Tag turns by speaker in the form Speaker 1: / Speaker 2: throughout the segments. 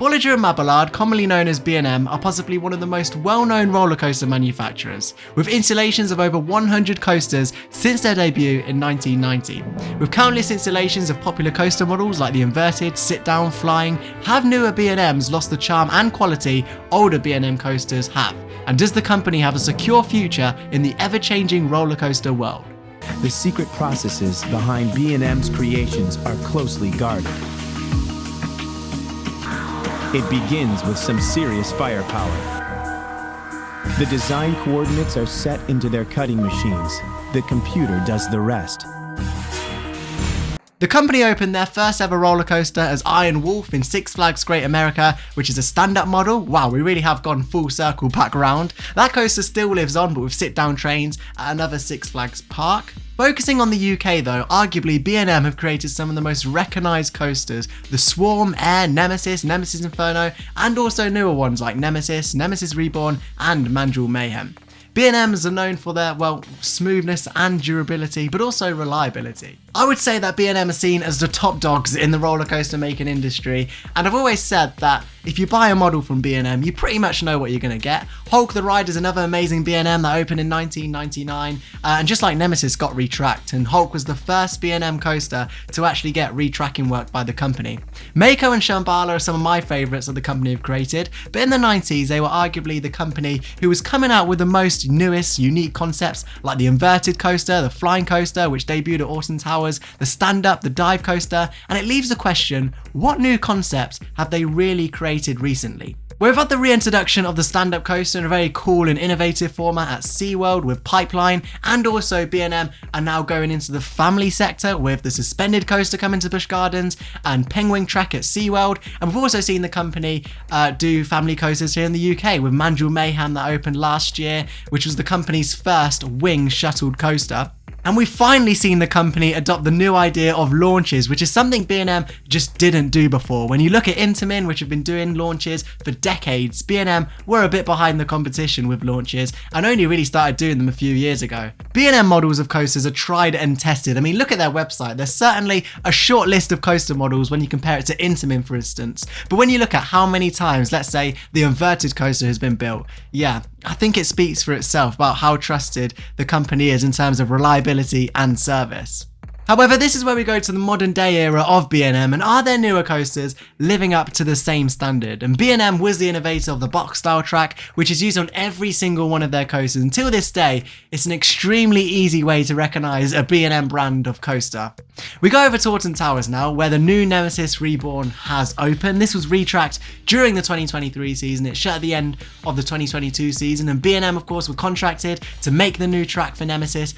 Speaker 1: Bolliger Mabillard, commonly known as B&M, are possibly one of the most well-known roller coaster manufacturers, with installations of over 100 coasters since their debut in 1990. With countless installations of popular coaster models like the inverted, sit-down, flying, have newer B&Ms lost the charm and quality older B&M coasters have? And does the company have a secure future in the ever-changing roller coaster world?
Speaker 2: The secret processes behind B&M's creations are closely guarded. It begins with some serious firepower. The design coordinates are set into their cutting machines. The computer does the rest.
Speaker 1: The company opened their first ever roller coaster as Iron Wolf in Six Flags Great America, which is a stand-up model. Wow, we really have gone full circle back around. That coaster still lives on, but with sit-down trains at another Six Flags park. Focusing on the UK though, arguably B&M have created some of the most recognised coasters, the Swarm, Air, Nemesis, Nemesis Inferno, and also newer ones like Nemesis, Nemesis Reborn, and Mandrill Mayhem. B&Ms are known for their, well, smoothness and durability, but also reliability. I would say that B&M are seen as the top dogs in the roller coaster making industry, and I've always said that if you buy a model from B&M, you pretty much know what you're going to get. Hulk the Ride is another amazing B&M that opened in 1999, and just like Nemesis got retracked, and Hulk was the first B&M coaster to actually get retracking work by the company. Mako and Shambhala are some of my favourites that the company have created, but in the 90s they were arguably the company who was coming out with the most newest, unique concepts like the inverted coaster, the flying coaster which debuted at Austin Towers, the stand-up, the dive coaster, and it leaves the question, what new concepts have they really created recently? We've had the reintroduction of the stand-up coaster in a very cool and innovative format at SeaWorld with Pipeline, and also B&M are now going into the family sector with the suspended coaster coming to Busch Gardens and Penguin Trek at SeaWorld, and we've also seen the company do family coasters here in the UK with Mandrill Mayhem that opened last year, which was the company's first wing shuttled coaster. And we've finally seen the company adopt the new idea of launches, which is something B&M just didn't do before. When you look at Intamin, which have been doing launches for decades, B&M were a bit behind the competition with launches and only really started doing them a few years ago. B&M models of coasters are tried and tested. I mean, look at their website. There's certainly a short list of coaster models when you compare it to Intamin, for instance. But when you look at how many times, let's say, the inverted coaster has been built, yeah, I think it speaks for itself about how trusted the company is in terms of reliability and service. However, this is where we go to the modern day era of B&M, and are their newer coasters living up to the same standard? And B&M was the innovator of the box style track, which is used on every single one of their coasters. Until this day, it's an extremely easy way to recognise a B&M brand of coaster. We go over to Alton Towers now, where the new Nemesis Reborn has opened. This was retracked during the 2023 season. It shut at the end of the 2022 season, and B&M of course were contracted to make the new track for Nemesis.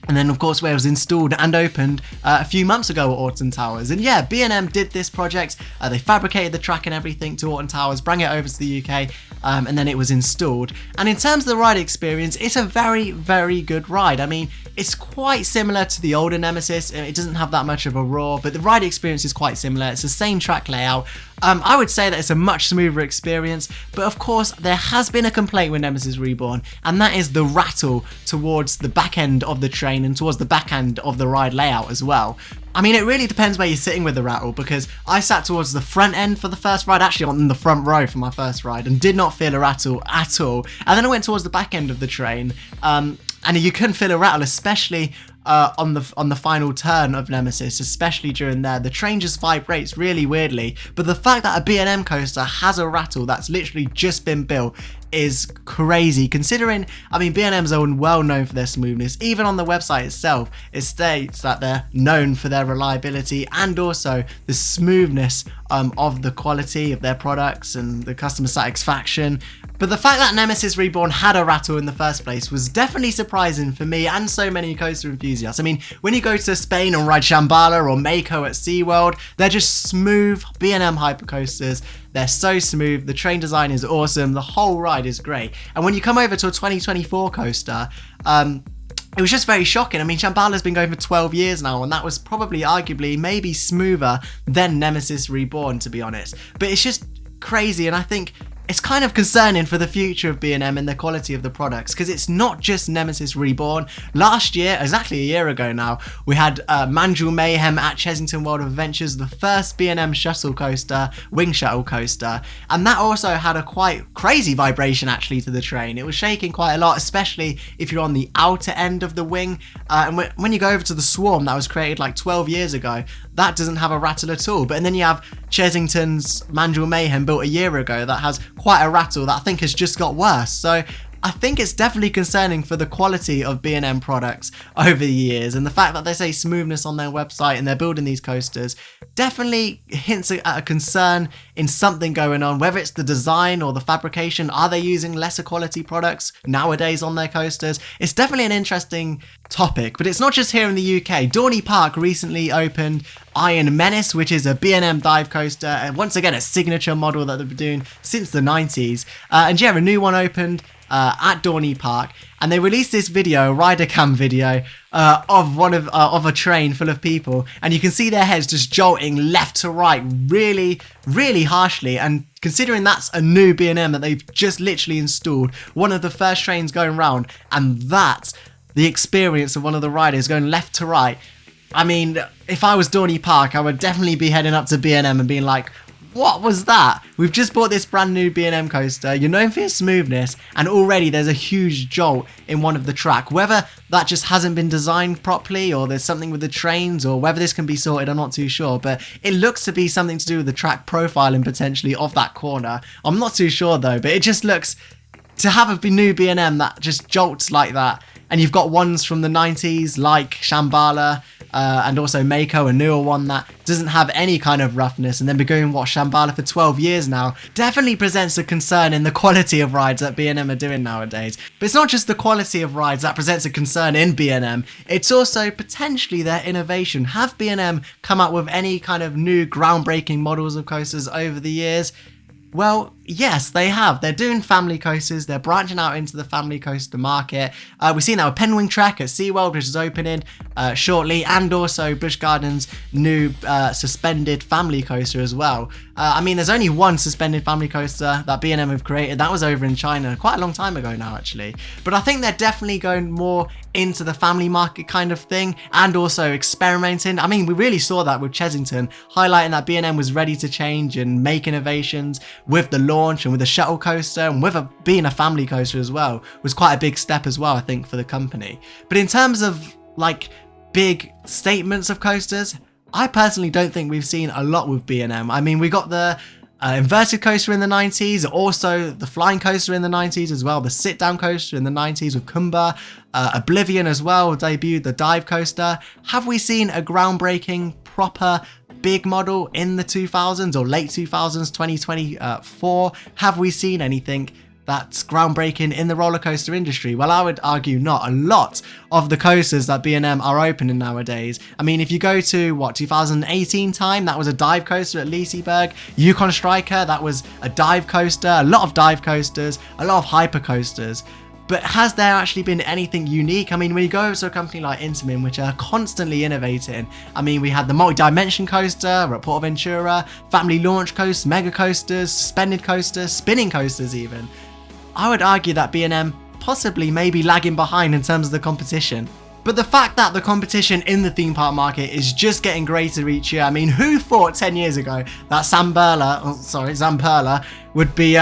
Speaker 1: And then, of course, where it was installed and opened a few months ago at Alton Towers. And yeah, B&M did this project. They fabricated the track and everything to Alton Towers, brought it over to the UK, and then it was installed. And in terms of the ride experience, it's a very, very good ride. I mean, it's quite similar to the older Nemesis. It doesn't have that much of a roar, but the ride experience is quite similar. It's the same track layout. I would say that it's a much smoother experience, but of course there has been a complaint with Nemesis Reborn, and that is the rattle towards the back end of the train and towards the back end of the ride layout as well. I mean, it really depends where you're sitting with the rattle, because I sat towards the front end for the first ride, actually on the front row for my first ride, and did not feel a rattle at all. And then I went towards the back end of the train, and you couldn't feel a rattle, especially on the final turn of Nemesis, especially during there. The train just vibrates really weirdly, but the fact that a B&M coaster has a rattle that's literally just been built is crazy, considering, I mean, B&M's are well known for their smoothness. Even on the website itself, it states that they're known for their reliability and also the smoothness of the quality of their products and the customer satisfaction. But the fact that Nemesis Reborn had a rattle in the first place was definitely surprising for me and so many coaster enthusiasts. I mean, when you go to Spain and ride Shambhala or Mako at SeaWorld, they're just smooth B&M hypercoasters. They're so smooth, the train design is awesome, the whole ride is great. And when you come over to a 2024 coaster, it was just very shocking. I mean, Shambhala's been going for 12 years now, and that was probably, arguably, maybe smoother than Nemesis Reborn, to be honest. But it's just crazy, and I think it's kind of concerning for the future of B&M and the quality of the products, because it's not just Nemesis Reborn. Last year, exactly a year ago now, we had Mandrill Mayhem at Chessington World of Adventures, the first B&M shuttle coaster, wing shuttle coaster, and that also had a quite crazy vibration actually to the train. It was shaking quite a lot, especially if you're on the outer end of the wing, and when you go over to the Swarm that was created like 12 years ago, that doesn't have a rattle at all. But then you have Chessington's Mandrill Mayhem built a year ago that has quite a rattle that I think has just got worse. So I think it's definitely concerning for the quality of B&M products over the years, and the fact that they say smoothness on their website and they're building these coasters definitely hints at a concern in something going on, whether it's the design or the fabrication. Are they using lesser quality products nowadays on their coasters? It's definitely an interesting topic, but it's not just here in the UK. Dorney Park recently opened Iron Menace, which is a B&M dive coaster, and once again a signature model that they've been doing since the 90s, and yeah, a new one opened at Dorney Park, and they released this video, a rider cam video, of a train full of people, and you can see their heads just jolting left to right really, really harshly. And considering that's a new B&M that they've just literally installed, one of the first trains going round, and that's the experience of one of the riders going left to right. I mean, if I was Dorney Park, I would definitely be heading up to B&M and being like, what was that? We've just bought this brand new B&M coaster. You're known for your smoothness, and already there's a huge jolt in one of the track. Whether that just hasn't been designed properly, or there's something with the trains, or whether this can be sorted, I'm not too sure. But it looks to be something to do with the track profiling potentially of that corner. I'm not too sure though, but it just looks to have a new B&M that just jolts like that. And you've got ones from the 90s like Shambhala, and also Mako, a newer one that doesn't have any kind of roughness, and then been going Shambhala for 12 years now, definitely presents a concern in the quality of rides that B&M are doing nowadays. But it's not just the quality of rides that presents a concern in B&M, it's also potentially their innovation. Have B&M come up with any kind of new groundbreaking models of coasters over the years? Well, yes, they have. They're doing family coasters. They're branching out into the family coaster market. We've seen that with Penguin Trek at SeaWorld, which is opening shortly, and also Busch Gardens' new suspended family coaster as well. I mean, there's only one suspended family coaster that B&M have created. That was over in China quite a long time ago now, actually. But I think they're definitely going more into the family market kind of thing, and also experimenting. I mean, we really saw that with Chessington, highlighting that B&M was ready to change and make innovations with the launch and with the shuttle coaster, and with being a family coaster as well, was quite a big step as well, I think, for the company. But in terms of like big statements of coasters, I personally don't think we've seen a lot with B&M. I mean, we got the inverted coaster in the 90s, also the flying coaster in the 90s as well, the sit down coaster in the 90s with Kumba, Oblivion as well debuted the dive coaster. Have we seen a groundbreaking proper big model in the 2000s or late 2000s, 2024? Have we seen anything that's groundbreaking in the roller coaster industry? Well, I would argue not. A lot of the coasters that B&M are opening nowadays, I mean, if you go to 2018 time, that was a dive coaster at Liseberg. Yukon Striker, that was a dive coaster. A lot of dive coasters, a lot of hyper coasters. But has there actually been anything unique? I mean, when you go over to a company like Intamin, which are constantly innovating, I mean, we had the multi-dimension coaster at PortAventura, family launch coasters, mega coasters, suspended coasters, spinning coasters even. I would argue that B&M possibly may be lagging behind in terms of the competition. But the fact that the competition in the theme park market is just getting greater each year, I mean, who thought 10 years ago that Zamperla would be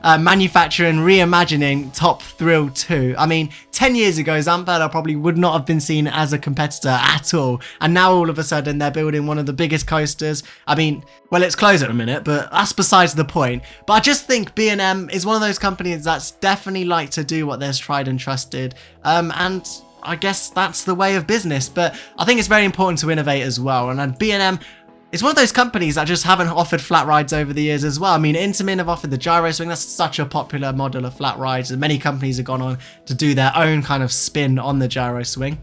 Speaker 1: manufacturing, reimagining Top Thrill 2? I mean, 10 years ago, Zamperla probably would not have been seen as a competitor at all. And now all of a sudden they're building one of the biggest coasters. I mean, well, it's closed at a minute, but that's besides the point. But I just think B&M is one of those companies that's definitely like to do what they're tried and trusted. And I guess that's the way of business, but I think it's very important to innovate as well. And B&M is one of those companies that just haven't offered flat rides over the years as well. I mean, Intamin have offered the gyro swing. That's such a popular model of flat rides, and many companies have gone on to do their own kind of spin on the gyro swing.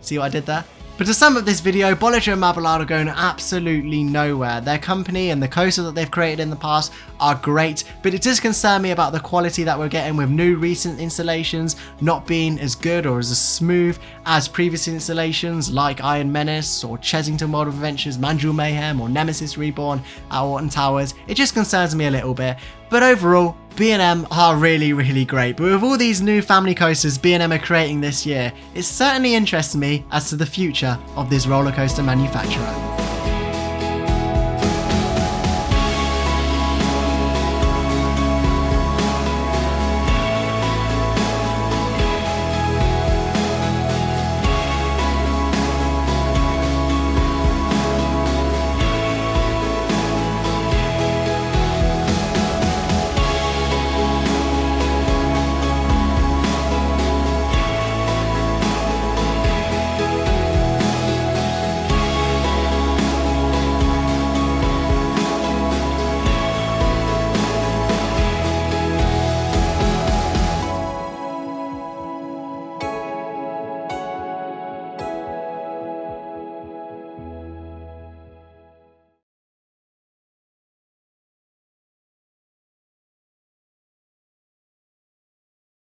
Speaker 1: See what I did there? But to sum up this video, Bolliger and Mabillard are going absolutely nowhere. Their company and the coasters that they've created in the past are great, but it does concern me about the quality that we're getting with new recent installations not being as good or as smooth as previous installations like Iron Menace or Chessington World of Adventures, Mandrill Mayhem or Nemesis Reborn at Alton Towers. It just concerns me a little bit. But overall, B&M are really, really great. But with all these new family coasters B&M are creating this year, it certainly interests me as to the future of this roller coaster manufacturer.